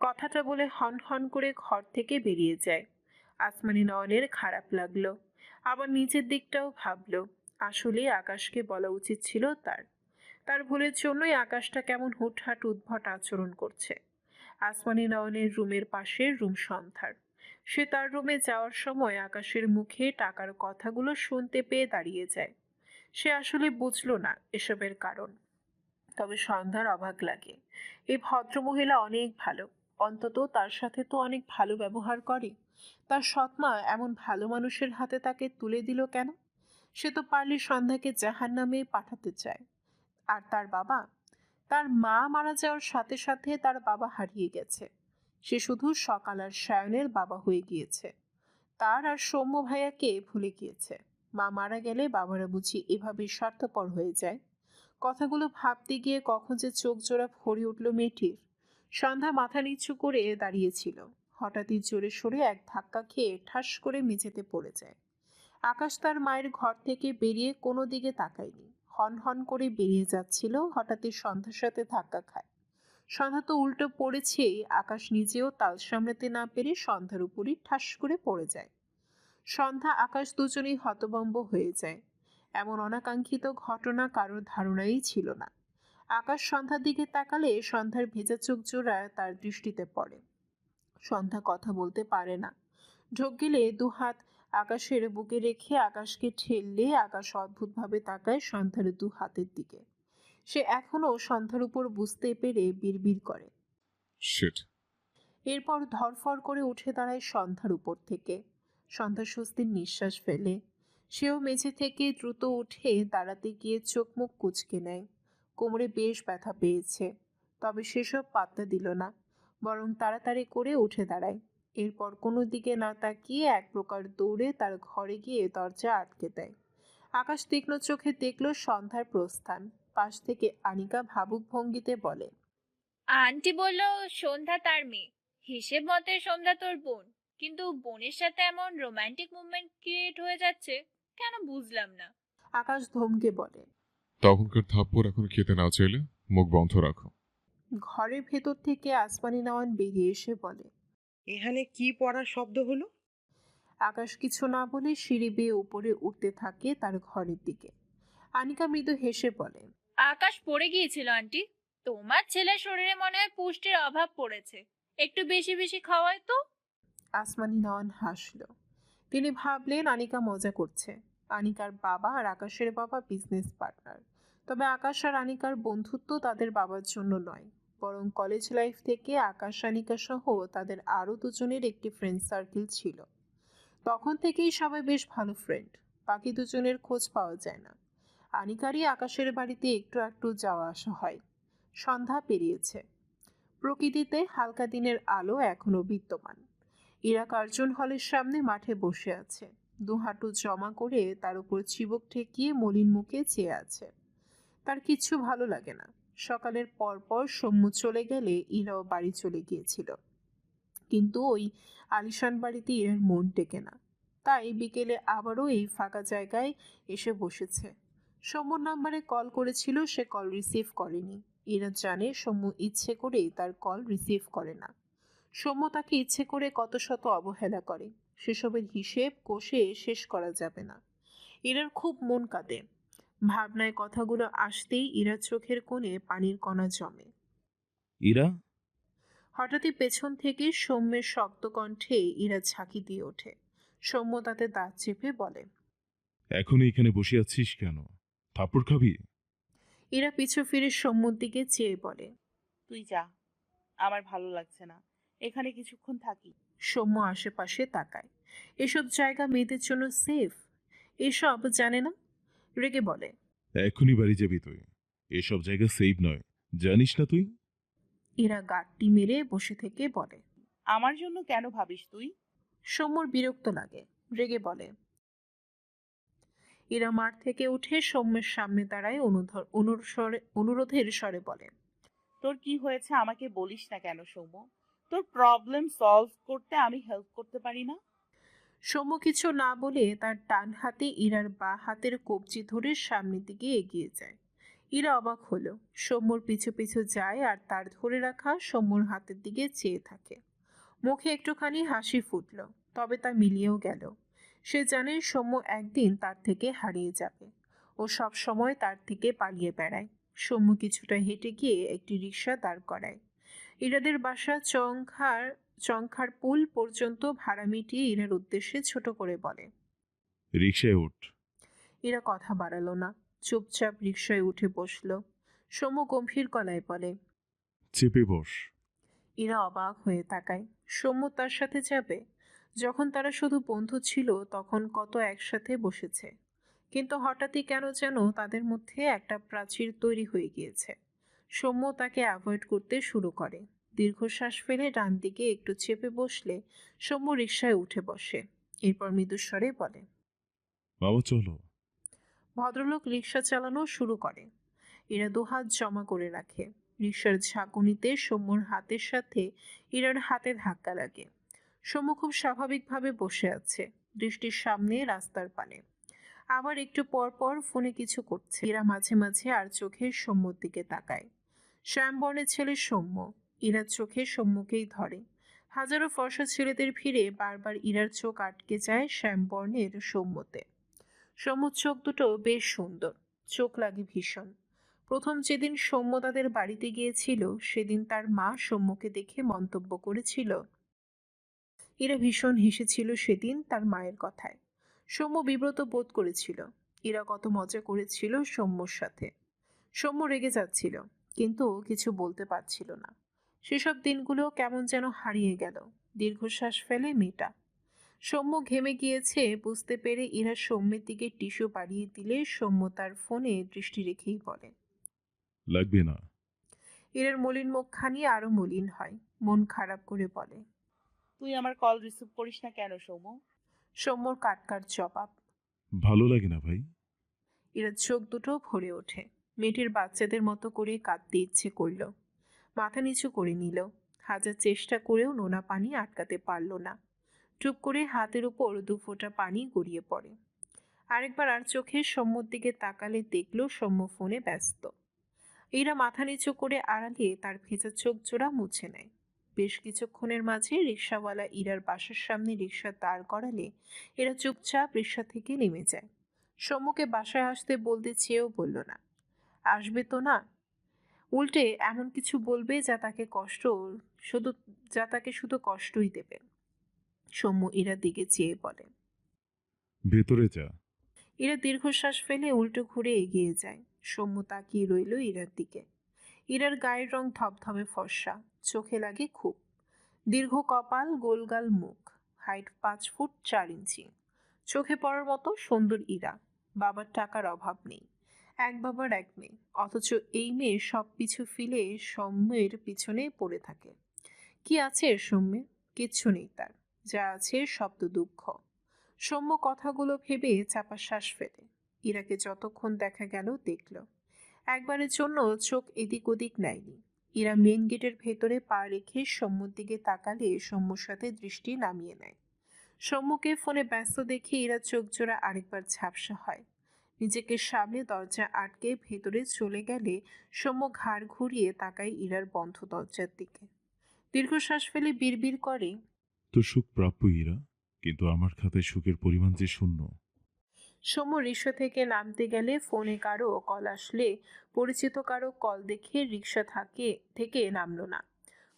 কথাটা বলে হন হন করে ঘর থেকে বেরিয়ে যায়। আসমানি নয়নের খারাপ লাগলো, আবার নিচের দিকটাও ভাবলো। আসলে আকাশকে বলা উচিত ছিল তার। তার ভুলের জন্যই আকাশটা কেমন হুটহাট উদ্ভট আচরণ করছে। আসমানি নয়নের রুমের পাশে রুম সন্ধ্যার। সে তার রুমে যাওয়ার সময় আকাশের মুখে টাকার কথাগুলো শুনতে পেয়ে দাঁড়িয়ে যায়। সে আসলে বুঝলো না এসবের কারণ। তবে সন্ধ্যার অবাক লাগে। এই ভদ্রমহিলা অনেক ভালো। অন্তত তার সাথে তো অনেক ভালো ব্যবহার করে। তার সৎমা এমন ভালো মানুষের হাতে তাকে তুলে দিল কেন? সে তো পারলে সন্ধ্যাকে জাহান্নামে পাঠাতে চায়। আর তার বাবা, তার মা মারা যাওয়ার সাথে সাথে তার বাবা হারিয়ে গেছে। সে শুধু সকাল আর সায়নের বাবা হয়ে গিয়েছে। তার আর সৌম্য ভাইয়াকে ভুলে গিয়েছে। মা মারা গেলে বাবারা বুঝি এভাবে স্বার্থপর হয়ে যায়। কথাগুলো ভাবতে গিয়ে কখন যে চোখ জোড়া ভরে উঠল মেয়েটির। সন্ধ্যা মাথা নিচু করে দাঁড়িয়েছিল। হঠাৎই জোরে সরে এক ধাক্কা খেয়ে ঠাস করে মেঝেতে পড়ে যায়। আকাশ তার মায়ের ঘর থেকে বেরিয়ে কোনো দিকে তাকায়নি। হন হন করে বেরিয়ে যাচ্ছিল, হঠাৎই সন্ধ্যার সাথে ধাক্কা খায়। সন্ধ্যা তো উল্টো পড়েছেই, আকাশ নিজেও তাল সামলাতে না পেরে সন্ধ্যার উপরই ঠাস করে পড়ে যায়। সন্ধ্যা আকাশ দুজনেই হতভম্ব হয়ে যায়। এমন অনাকাঙ্ক্ষিত ঘটনা কারোর ধারণাই ছিল না। আকাশ সন্ধ্যার দিকে তাকালে সন্ধ্যার ভেজা চোখ জোড়া তার দৃষ্টিতে পড়ে। সন্ধ্যা কথা বলতে পারে না। ঢোক গেলে দুহাত আকাশের বুকে রেখে আকাশকে ঠেললে আকাশ অদ্ভুতভাবে তাকায় সন্ধ্যার দু হাতের দিকে। সে এখনো সন্ধ্যার উপর বুঝতে পেরে বিড়বিড় করে। শিট। এরপর ধরফর করে উঠে দাঁড়ায় সন্ধ্যার উপর থেকে। সন্ধ্যা স্বস্তির নিঃশ্বাস ফেলে। সেও মেঝে থেকে দ্রুত উঠে দাঁড়াতে গিয়ে চোখ মুখ কুঁচকে নেয়। কোমরে বেশ ব্যথা পেয়েছে, তবে সেসব পাত্তা দিল না, বরং তাড়াতাড়ি করে উঠে দাঁড়ায়। এরপর কোনো দিকে না তাকিয়ে এক প্রকার দৌড়ে তার ঘরে গিয়ে দরজা আটকে দেয়। আকাশ তীক্ষ্ণ চোখে দেখল সন্ধ্যার প্রস্থান। পাশ থেকে আনিকা ভাবুক ভঙ্গিতে বলে, আন্টি বলল সন্ধ্যা তার মেয়ে, হিসেব মতে সন্ধ্যা তোর বোন। কিন্তু বোনের সাথে এমন রোমান্টিক মুভমেন্ট ক্রিয়েট হয়ে যাচ্ছে কেন বুঝলাম না। আকাশ ধমকে বলে। তখনকার থাপ্পড় এখন খেতে না চাইলে মুখ বন্ধ রাখো। ঘরের ভেতর থেকে আসমানি নয়ন বেরিয়ে এসে বলে। এখানে কি পড়ার শব্দ হলো? আকাশ কিছু না বলে সিঁড়ি বেয়ে উপরে উঠতে থাকে তার ঘরের দিকে। আনিকা মৃদু হেসে বলে, আকাশ পড়ে গিয়েছিল আন্টি। তোমার ছেলের শরীরে মনে হয় পুষ্টির অভাব পড়েছে, একটু বেশি বেশি খাওয়ায় তো। আসমানি নয়ন হাসল। তিনি ভাবলেন আনিকা মজা করছে। আনিকার বাবা আর আকাশের বাবা বিজনেস পার্টনার। তবে আকাশ আর আনিকার বন্ধুত্ব তাদের বাবার জন্য নয়, বরং কলেজ লাইফ থেকে আকাশ আনিকা সহ তাদের আরও দুজনের একটি ফ্রেন্ড সার্কেল ছিল। তখন থেকেই সবাই বেশ ভালো ফ্রেন্ড। বাকি দুজনের খোঁজ পাওয়া যায় না। আনিকারই আকাশের বাড়িতে একটু একটু যাওয়া আসা হয়। সন্ধ্যা পেরিয়েছে। প্রকৃতিতে হালকা দিনের আলো এখনো বিদ্যমান। ইরা কার্জন হলের সামনে মাঠে বসে আছে। দুহাঁটু জমা করে তার উপর চিবুক ঠেকিয়ে মলিন মুখে চেয়ে আছে। তার কিচ্ছু ভালো লাগে না। সকালের পর পর সৌম্য চলে গেলে ইরাও বাড়ি চলে গিয়েছিল। কিন্তু ওই আলিশান বাড়িতে ইরার মন টেকে না। তাই বিকেলে আবারও এই ফাঁকা জায়গায় এসে বসেছে। সৌম্যর নাম্বারে কল করেছিল, সে কল রিসিভ করেনি। ইরা জানে সৌম্য ইচ্ছে করেই তার কল রিসিভ করে না। সৌম্য তাকে ইচ্ছে করে কত শত অবহেলা করে, সেসবের হিসেব কষে শেষ করা যাবে না। ইরার খুব মন কাঁদে। ভাবনায় কথাগুলো আসতেই ইরার চোখের কোণে পানির কণা জমে। ইরা, হঠাৎই পেছন থেকে সৌম্যের শক্ত কণ্ঠে ইরা ঝাঁকি দিয়ে ওঠে। সৌম্য তাতে দাঁত চেপে বলে, এখনই এখানে বসে আছিস কেন? থাপ্পড় খাবি? ইরা পিছু ফিরে সৌম্যর দিকে চেয়ে বলে। তুই যা, আমার ভালো লাগছে না এখানে কিছুক্ষণ থাকি। সৌম্য আশেপাশে তাকায়। এসব জায়গা মেয়েদের জন্য সেফ? এসব জানে না। রেগে বলে, এখনই বাড়ি যাবি তুই। এসব জায়গা সেফ নয়, জানিস না তুই? ইরা গাঁটটি মেরে বসে থেকে বলে। আমার জন্য কেন ভাবিস তুই? সৌম্যর বিরক্ত লাগে, রেগে বলে। ইরা মাঠ থেকে উঠে সৌম্যের সামনে দাঁড়ায়, অনুরোধের স্বরে বলে, তোর কি হয়েছে আমাকে বলিস না কেন সৌম্য? তোর প্রবলেম সলভ করতে আমি হেল্প করতে পারি না? সৌম্য কিছু না বলে তার ডান হাতে ইরার বাঁ হাতের কবজি ধরে সামনের দিকে এগিয়ে যায়। ইরা অবাক হলো। সৌম্যর পিছু পিছু যায় আর তার ধরে রাখা সৌম্যর হাতের দিকে চেয়ে থাকে। মুখে একটুখানি হাসি ফুটল, তবে তা মিলিয়েও গেল। সে জানে সৌম্য একদিন তার থেকে হারিয়ে যাবে। ও সব সময় তার থেকে পালিয়ে বেড়ায়। সৌম্য কিছুটা হেঁটে গিয়ে একটি রিকশা দাঁড় করায়। ইরাদের বাসা চংখার পুল পর্যন্ত ভাড়া মিটিয়ে ইরার উদ্দেশ্যে ছোট করে বলে। রিকশায় ওঠ। ইরা কথা বাড়ালো না, চুপচাপ রিকশায় উঠে বসলো। সৌম্য গম্ভীর গলায় বলে। চেপে বস। ইরা অবাক হয়ে তাকায়। সৌম্য তার সাথে যাবে? যখন তারা শুধু বন্ধু ছিল তখন কত একসাথে বসেছে, কিন্তু হঠাৎই কেন যেন তাদের মধ্যে একটা প্রাচীর তৈরি হয়ে গিয়েছে। সৌম্য তাকে অ্যাভয়েড করতে শুরু করে। দীর্ঘশ্বাস ফেলে ডান দিকে একটু চেপে বসলে সৌম্য রিকশায় উঠে বসে। এরপর মৃদুস্বরে বলে। বাবা চলো। ভদ্রলোক রিকশা চালানো শুরু করে। এরা দুহাত জমা করে রাখে। রিকশার ঝাঁকুনিতে সৌম্যর হাতের সাথে ইরার হাতে ধাক্কা লাগে। সৌম্য খুব স্বাভাবিকভাবে বসে আছে, দৃষ্টির সামনে রাস্তার পানে। আবার একটু পর পর ফোনে কিছু করছে। ইরা মাঝে মাঝে আর চোখে সৌম্যর দিকে তাকায়। শ্যামবর্ণের ছেলে সৌম্য। ইরার চোখে সৌম্যকেই ধরে। হাজারো ফর্সা ছেলেদের ভিড়ে বারবার ইরার চোখ আটকে যায় শ্যামবর্ণের সৌম্যতে। সৌম্যর চোখ দুটো বেশ সুন্দর, চোখ লাগে ভীষণ। প্রথম যেদিন সৌম্য তাদের বাড়িতে গিয়েছিল সেদিন তার মা সৌম্যকে দেখে মন্তব্য করেছিল, ইরা ভীষণ হেসেছিল সেদিন তার মায়ের কথায়। সৌম্য বিব্রত বোধ করেছিল। ইরা কত মজা করেছিল সৌম্যর সাথে। সৌম্য রেগে যাচ্ছিল, কিন্তু কিছু বলতে পারছিল না। সেসব দিনগুলো কেমন যেন হারিয়ে গেল। দীর্ঘশ্বাস ফেলে মেয়েটা। সৌম্য ঘেমে গিয়েছে বুঝতে পেরে ইরা সৌম্যের দিকে টিস্যু বাড়িয়ে দিলে সৌম্য তার ফোনে দৃষ্টি রেখেই বলে। লাগবে না। ইরার মলিন মুখখানি আরো মলিন হয়। মন খারাপ করে বলে। তুই আমার কল রিসিভ করিস না কেন সৌম্য? সৌম্যর কাটকাট জবাব। ভালো লাগে না ভাই। ইরার চোখ দুটো ভরে ওঠে। মেয়েটির বাচ্চাদের মতো করে কাঁদতে ইচ্ছে করল। মাথা নিচু করে নিল। হাজার চেষ্টা করেও নোনা পানি আটকাতে পারল না। টুপ করে হাতের উপর 2 ফোঁটা পানি গড়িয়ে পড়ে। আরেকবার আর চোখে সৌম্যর দিকে তাকালে দেখল সৌম্য ফোনে ব্যস্ত। ইরা মাথা নিচু করে আড়ালে তার ভেজা চোখ জোড়া মুছে নেয়। বেশ কিছুক্ষণের মাঝে রিকশাওয়ালা ইরার বাসার সামনে রিকশা দাঁড় করালে এরা চুপচাপ রিকশা থেকে নেমে যায়। সৌম্যকে বাসায় আসতে বলতে চেয়েও বলল না। আসবে তো না, উল্টে এমন কিছু বলবে যা তাকে শুধু কষ্টই দেবে। সৌম্য ইরার দিকে চেয়ে বলে। ভেতরে যা। ইরা দীর্ঘশ্বাস ফেলে উল্টো ঘুরে এগিয়ে যায়। সৌম্য তাকিয়ে রইল ইরার দিকে। ইরার গায়ের রং ধবধবে ফর্সা, চোখে লাগে খুব। দীর্ঘ কপাল, গোলগাল মুখ, হাইট 5 ফুট 4 ইঞ্চি। চোখে পড়ার মতো সুন্দর ইরা। বাবার টাকার অভাব নেই। এক বাবার এক মেয়ে, অথচ এই মেয়ে সব পিছু ফিলে সৌম্যের পিছনে পড়ে থাকে। কি আছে এর সৌম্যে? কিচ্ছু নেই তার। যা আছে সব তো দুঃখ। সৌম্য কথাগুলো ভেবে চাপা শ্বাস ফেলে। ইরাকে যতক্ষণ দেখা গেল দেখল। একবারের জন্য চোখ এদিক ওদিক নেয়নি। ইরা মেন গেটের ভেতরে পা রেখে সৌম্যর দিকে তাকালে সৌম্যর সাথে দৃষ্টি নামিয়ে নেয়। সৌম্যকে ফোনে ব্যস্ত দেখে ইরা চোখ জোড়া আরেকবার ঝাপসা হয়। নিজেকে সামনে দরজা আটকে ভেতরে চলে গেলে সৌম্য ঘাড় ঘুরিয়ে তাকায় ইরার বন্ধ দরজার দিকে। দীর্ঘশ্বাস ফেলে বিড়বিড় করে। তোর সুখ প্রাপ্য ইরা, কিন্তু আমার খাতায় সুখের পরিমাণ যে শূন্য। সৌম্য রিকশা থেকে নামতে গেলে ফোনে কারো কল আসলে পরিচিত কারো কল দেখে রিকশা থেকে নামলো না।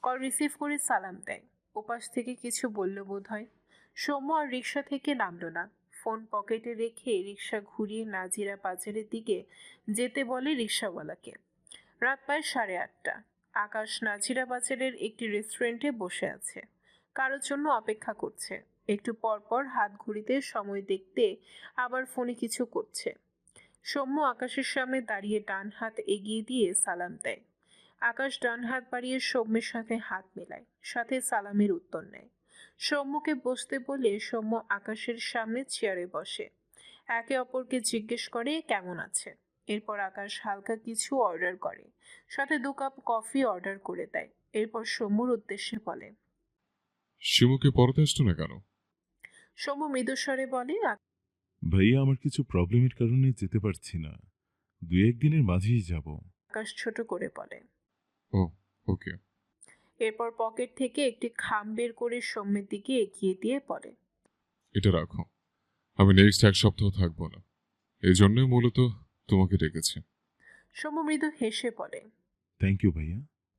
কল রিসিভ করে সালাম দেয়। ওপাশ থেকে কিছু বলল বোধহয়। সৌম্য আর রিকশা থেকে নামলো না। ফোন পকেটে রেখে রিকশা ঘুরিয়ে নাজিরা বাজারের দিকে যেতে বলে রিকশাওয়ালাকে। রাত প্রায় 8:30। আকাশ নাজিরা বাজারের একটি রেস্টুরেন্টে বসে আছে। কারোর জন্য অপেক্ষা করছে। একটু পর পর হাত ঘড়িতে সময় দেখতে আবার ফোনে কিছু করছে। সৌম্য আকাশের সামনে দাঁড়িয়ে ডান হাত এগিয়ে দিয়ে সালাম দেয়। আকাশ ডান হাত বাড়িয়ে সৌম্যের সাথে হাত মেলায়, সাথে সালামের উত্তর নেয়। সৌম্যকে বসতে বলে সৌম্য আকাশের সামনে চেয়ারে বসে। একে অপরকে জিজ্ঞেস করে কেমন আছে। এরপর আকাশ হালকা কিছু অর্ডার করে, সাথে 2 কাপ কফি অর্ডার করে দেয়। এরপর সৌম্যর উদ্দেশ্যে বলে। শিমুকে পড়াতে আসতো না কেন? সৌম্য মৃদুস্বরে বলে। ভাইয়া আমার কিছু প্রবলেমের কারণে যেতে পারছি না। 2-1 দিনের মাঝেই যাব। আকাশ ছোট করে বলে। ও ওকে। এরপর পকেট থেকে একটি খাম বের করে সৌম্যের দিকে এগিয়ে দিয়ে বলে, এটা রাখো, আমি নেক্সট 1 সপ্তাহ থাকবো না, এই জন্যই মূলত তোমাকে ডেকেছি। সৌম্য মৃদু হেসে বলে, থ্যাংক ইউ ভাইয়া।